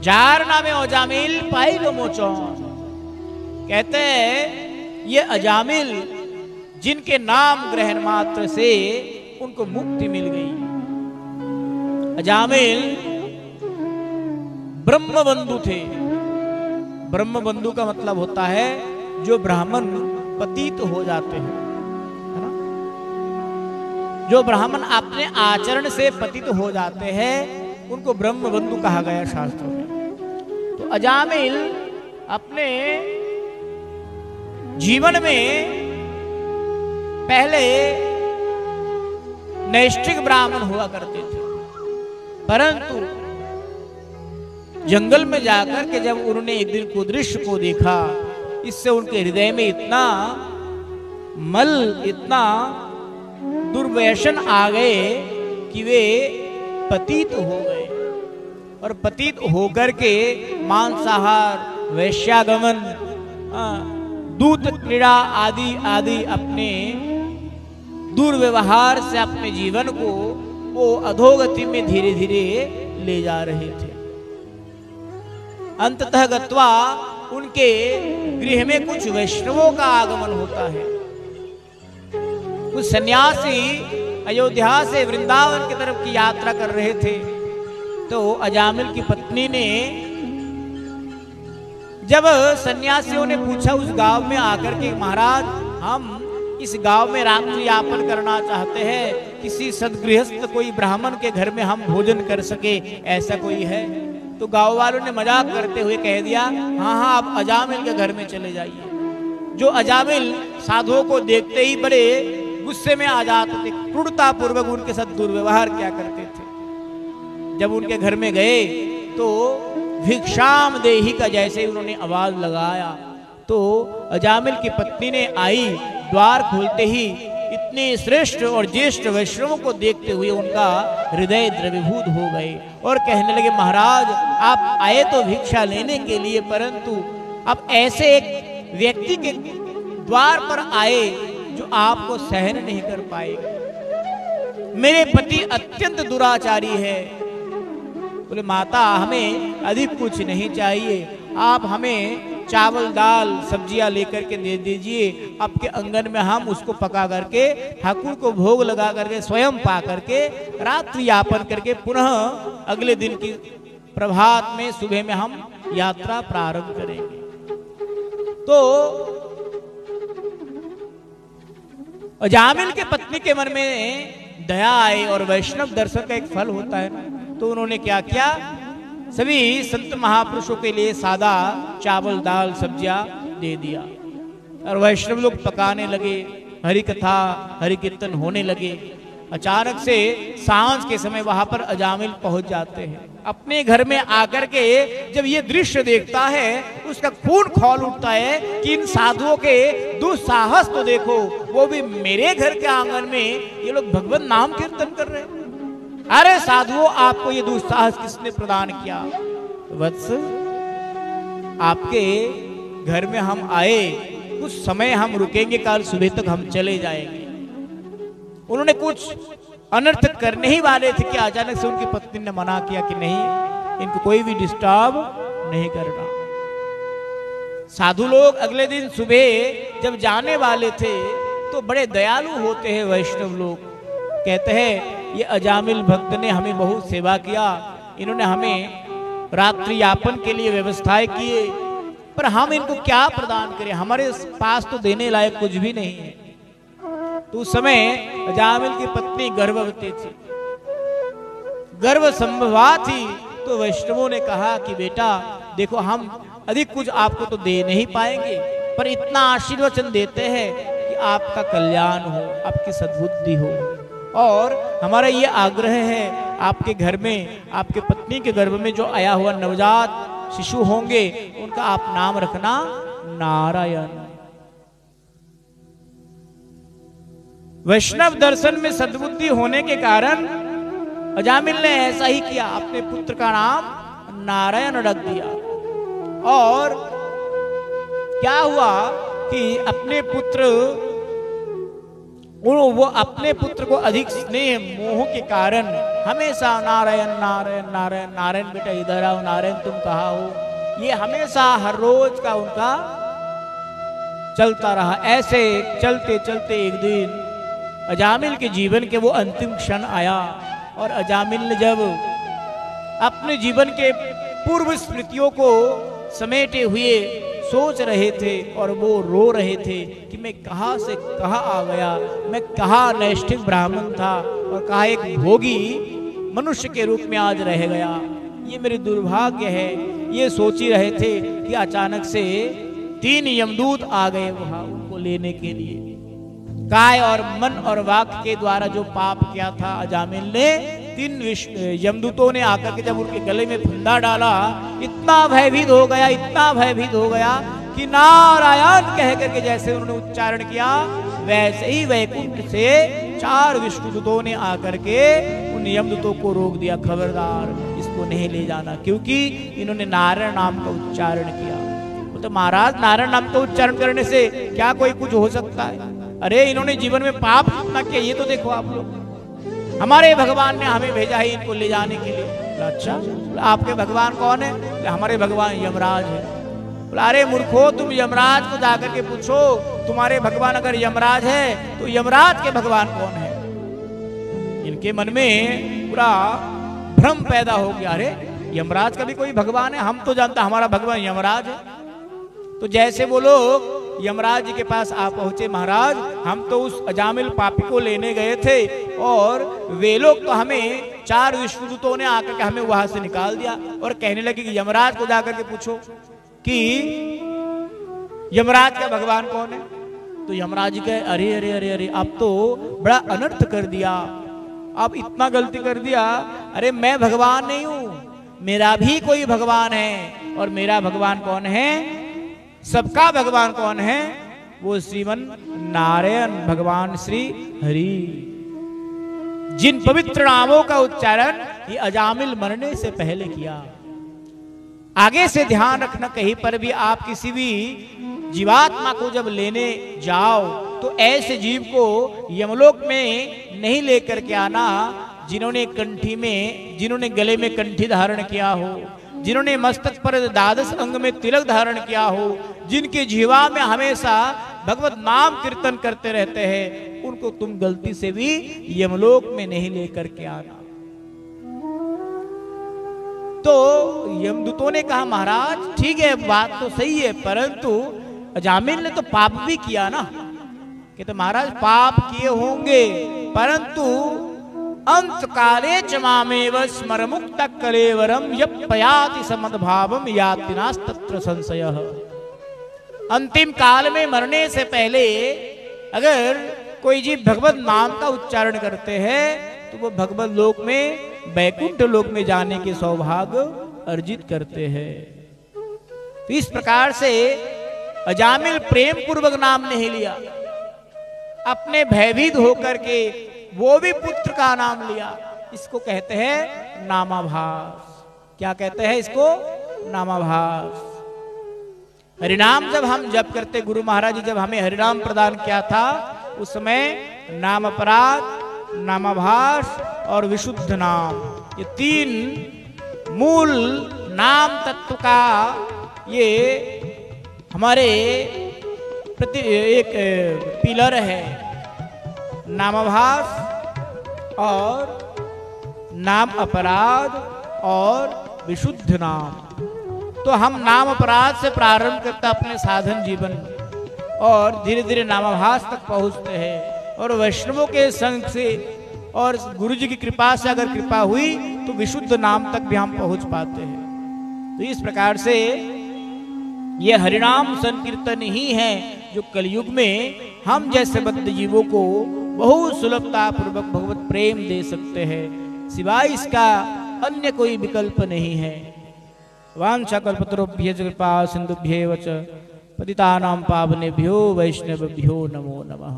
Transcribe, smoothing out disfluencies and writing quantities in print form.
Jar नामे अजामिल पाई लो मोचो। कहते हैं ये अजामिल जिनके नाम ग्रहण मात्र से उनको मुक्ति मिल गई। अजामिल ब्रह्मबंधु थे। ब्रह्मबंधु का मतलब होता है जो ब्राह्मण पतित हो जाते हैं, है ना? जो ब्राह्मण अपने आचरण से पतित हो जाते हैं उनको ब्रह्मबंधु कहा गया शास्त्रों में। तो अजामिल अपने जीवन में पहले नैष्ठिक ब्राह्मण हुआ करते थे, परंतु जंगल में जाकर के जब उन्होंने एक दिन कुदृश्य को देखा, इससे उनके हृदय में इतना मल, इतना दुर्व्यसन आ गए कि वे पतित हो गए। और पतित होकर के मांसाहार, वैश्यागमन, दूत क्रीड़ा आदि आदि अपने दुर्व्यवहार से अपने जीवन को वो अधोगति में धीरे धीरे ले जा रहे थे। अंततः गत्वा उनके गृह में कुछ वैष्णवों का आगमन होता है। कुछ सन्यासी अयोध्या से वृंदावन की तरफ की यात्रा कर रहे थे, तो अजामिल की पत्नी ने जब सन्यासियों ने पूछा उस गांव में आकर के, महाराज हम इस गांव में रात्रि यापन करना चाहते हैं, किसी सदगृहस्थ कोई ब्राह्मण के घर में हम भोजन कर सके, ऐसा कोई है? तो गांव वालों ने मजाक करते हुए कह दिया, हाँ हाँ आप अजामिल के घर में चले जाइए। जो अजामिल साधुओं को देखते ही बड़े गुस्से में आ जाते थे, क्रूरता पूर्वक उनके साथ दुर्व्यवहार किया करते थे। जब उनके घर में गए तो भिक्षाम देहि का जैसे ही उन्होंने आवाज लगाया तो अजामिल की पत्नी ने आई, द्वार खोलते ही इतने श्रेष्ठ और ज्येष्ठ वैष्णवों को देखते हुए उनका हृदय द्रवीभूत हो गए और कहने लगे, महाराज आप आए तो भिक्षा लेने के लिए, परंतु आप ऐसे एक व्यक्ति के द्वार पर आए जो आपको सहन नहीं कर पाएगा। मेरे पति अत्यंत दुराचारी है। बोले, माता हमें अधिक कुछ नहीं चाहिए, आप हमें चावल दाल सब्जियां लेकर के दे दीजिए, आपके आंगन में हम उसको पका करके ठाकुर को भोग लगा करके स्वयं पा करके रात्रि यापन करके पुनः अगले दिन की प्रभात में सुबह में हम यात्रा प्रारंभ करेंगे। तो अजामिल के पत्नी के मन में दया आई और वैष्णव दर्शन का एक फल होता है ना, तो उन्होंने क्या किया, सभी संत महापुरुषों के लिए सादा चावल दाल सब्जियां दे दिया और वैष्णव लोग पकाने लगे, हरि कथा हरि कीर्तन होने लगे। अचानक से सांझ के समय वहां पर अजामिल पहुंच जाते हैं। अपने घर में आकर के जब ये दृश्य देखता है उसका खून खौल उठता है कि इन साधुओं के दुस्साहस तो देखो, वो भी मेरे घर के आंगन में ये लोग भगवत नाम कीर्तन कर रहे हैं। अरे साधुओं, आपको ये दुस्साहस किसने प्रदान किया? वत्स, आपके घर में हम आए, कुछ समय हम रुकेंगे, कल सुबह तक हम चले जाएंगे। उन्होंने कुछ अनर्थ करने ही वाले थे कि अचानक से उनकी पत्नी ने मना किया कि नहीं, इनको कोई भी डिस्टर्ब नहीं करना। साधु लोग अगले दिन सुबह जब जाने वाले थे तो बड़े दयालु होते हैं वैष्णव लोग। कहते हैं ये अजामिल भक्त ने हमें बहुत सेवा किया, इन्होंने हमें रात्रि यापन के लिए व्यवस्थाएं किए, पर हम इनको क्या प्रदान करें, हमारे पास तो देने लायक कुछ भी नहीं है। तो उस समय अजामिल की पत्नी गर्भवती थी, गर्भ संभवा थी। तो वैष्णवों ने कहा कि बेटा देखो, हम अधिक कुछ आपको तो दे नहीं पाएंगे, पर इतना आशीर्वचन देते हैं कि आपका कल्याण हो, आपकी सद्बुद्धि हो, और हमारा ये आग्रह है आपके घर में, आपके पत्नी के गर्भ में जो आया हुआ नवजात शिशु होंगे उनका आप नाम रखना नारायण। वैष्णव दर्शन में सद्बुद्धि होने के कारण अजामिल ने ऐसा ही किया, अपने पुत्र का नाम नारायण रख दिया। और क्या हुआ कि अपने पुत्र वो अपने पुत्र को अधिक स्नेह मोह के कारण हमेशा नारायण नारायण नारायण नारायण बेटा इधर आओ, नारायण तुम कहाँ हो, ये हमेशा हर रोज का उनका चलता रहा। ऐसे चलते चलते एक दिन अजामिल के जीवन के वो अंतिम क्षण आया और अजामिल ने जब अपने जीवन के पूर्व स्मृतियों को समेटे हुए सोच रहे थे और वो रो रहे थे कि मैं कहाँ से कहाँ आ गया, मैं कहाँ नैष्ठिक ब्राह्मण था और कहाँ एक भोगी मनुष्य के रूप में आज रह गया, ये मेरे दुर्भाग्य है, ये सोच ही रहे थे कि अचानक से 3 यमदूत आ गए वहां उनको लेने के लिए। काय और मन और वाक के द्वारा जो पाप किया था अजामिल ने, 3 यमदूतों ने आकर के जब उनके गले में फंदा डाला, इतना भयभीत हो गया, इतना भयभीत हो गया कि नारायण कह करके जैसे उन्होंने उच्चारण किया, वैसे ही वैकुंठ से 4 विष्णुदूतों ने आकर के उन यमदूतों को रोक दिया, खबरदार इसको नहीं ले जाना, क्योंकि इन्होंने नारायण नाम का उच्चारण किया। तो महाराज नारायण नाम का उच्चारण करने से क्या कोई कुछ हो सकता है? अरे इन्होंने जीवन में पाप कितना किया ये तो देखो आप लोग, हमारे भगवान ने हमें भेजा है इनको ले जाने के लिए। अच्छा आपके भगवान कौन है? हमारे भगवान यमराज है। अरे मूर्खो, तुम यमराज को जाकर के पूछो, तुम्हारे भगवान अगर यमराज है तो यमराज के भगवान कौन है? इनके मन में पूरा भ्रम पैदा हो गया, अरे यमराज का भी कोई भगवान है, हम तो जानता हमारा भगवान यमराज है। तो जैसे वो लोग यमराज जी के पास आ पहुंचे, महाराज हम तो उस अजामिल पापी को लेने गए थे और वे लोग तो हमें 4 विष्णुदूतों ने आकर के हमें वहां से निकाल दिया और कहने लगे कि यमराज को जाकर के पूछो कि यमराज का भगवान कौन है। तो यमराज जी कहे अरे अरे अरे अरे अब तो बड़ा अनर्थ कर दिया, अब इतना गलती कर दिया, अरे मैं भगवान नहीं हूं, मेरा भी कोई भगवान है। और मेरा भगवान कौन है? सबका भगवान कौन है? वो श्रीमन नारायण भगवान श्री हरि, जिन पवित्र नामों का उच्चारण ये अजामिल मरने से पहले किया। आगे से ध्यान रखना, कहीं पर भी आप किसी भी जीवात्मा को जब लेने जाओ तो ऐसे जीव को यमलोक में नहीं लेकर के आना जिन्होंने कंठी में, जिन्होंने गले में कंठी धारण किया हो, जिन्होंने मस्तक पर 12 अंग में तिलक धारण किया हो, जिनके जीवा में हमेशा भगवत नाम कीर्तन करते रहते हैं, उनको तुम गलती से भी यमलोक में नहीं लेकर के आना। तो यमदूतों ने कहा महाराज ठीक है बात तो सही है, परंतु अजामिल ने तो पाप भी किया ना। कहते महाराज पाप किए होंगे परंतु अंत काले च मामेव स्मरमुक्त कलेवरम यपयाति समद्भावम याति नास्तत्र संशयः। अंतिम काल में मरने से पहले अगर कोई जीव भगवत नाम का उच्चारण करते हैं तो वो भगवत लोक में, वैकुंठ लोक में जाने के सौभाग्य अर्जित करते हैं। तो इस प्रकार से अजामिल प्रेम पूर्वक नाम नहीं लिया, अपने भयभीत होकर के वो भी पुत्र का नाम लिया। इसको कहते हैं नामाभास। क्या कहते हैं इसको? नामाभास। हरिनाम जब हम जप करते, गुरु महाराज जी जब हमें हरिनाम प्रदान किया था उस समय नाम अपराध, नामाभास और विशुद्ध नाम, ये 3 मूल नाम तत्व का ये हमारे प्रति एक पिलर है। नामाभास और नाम अपराध और विशुद्ध नाम। तो हम नाम अपराध से प्रारंभ करते अपने साधन जीवन और धीरे धीरे नामाभास तक पहुंचते हैं और वैष्णवों के संग से और गुरु जी की कृपा से अगर कृपा हुई तो विशुद्ध नाम तक भी हम पहुंच पाते हैं। तो इस प्रकार से ये हरिनाम संकीर्तन ही है जो कलयुग में हम जैसे बद्ध जीवों को बहुत सुलभता पूर्वक भगवत प्रेम दे सकते हैं। सिवाय इसका अन्य कोई विकल्प नहीं है। वांछा कल्पतरुभ्य कृपा सिंधुभ्येव च पतितानां पावनेभ्यो वैष्णवेभ्यो नमो नमः।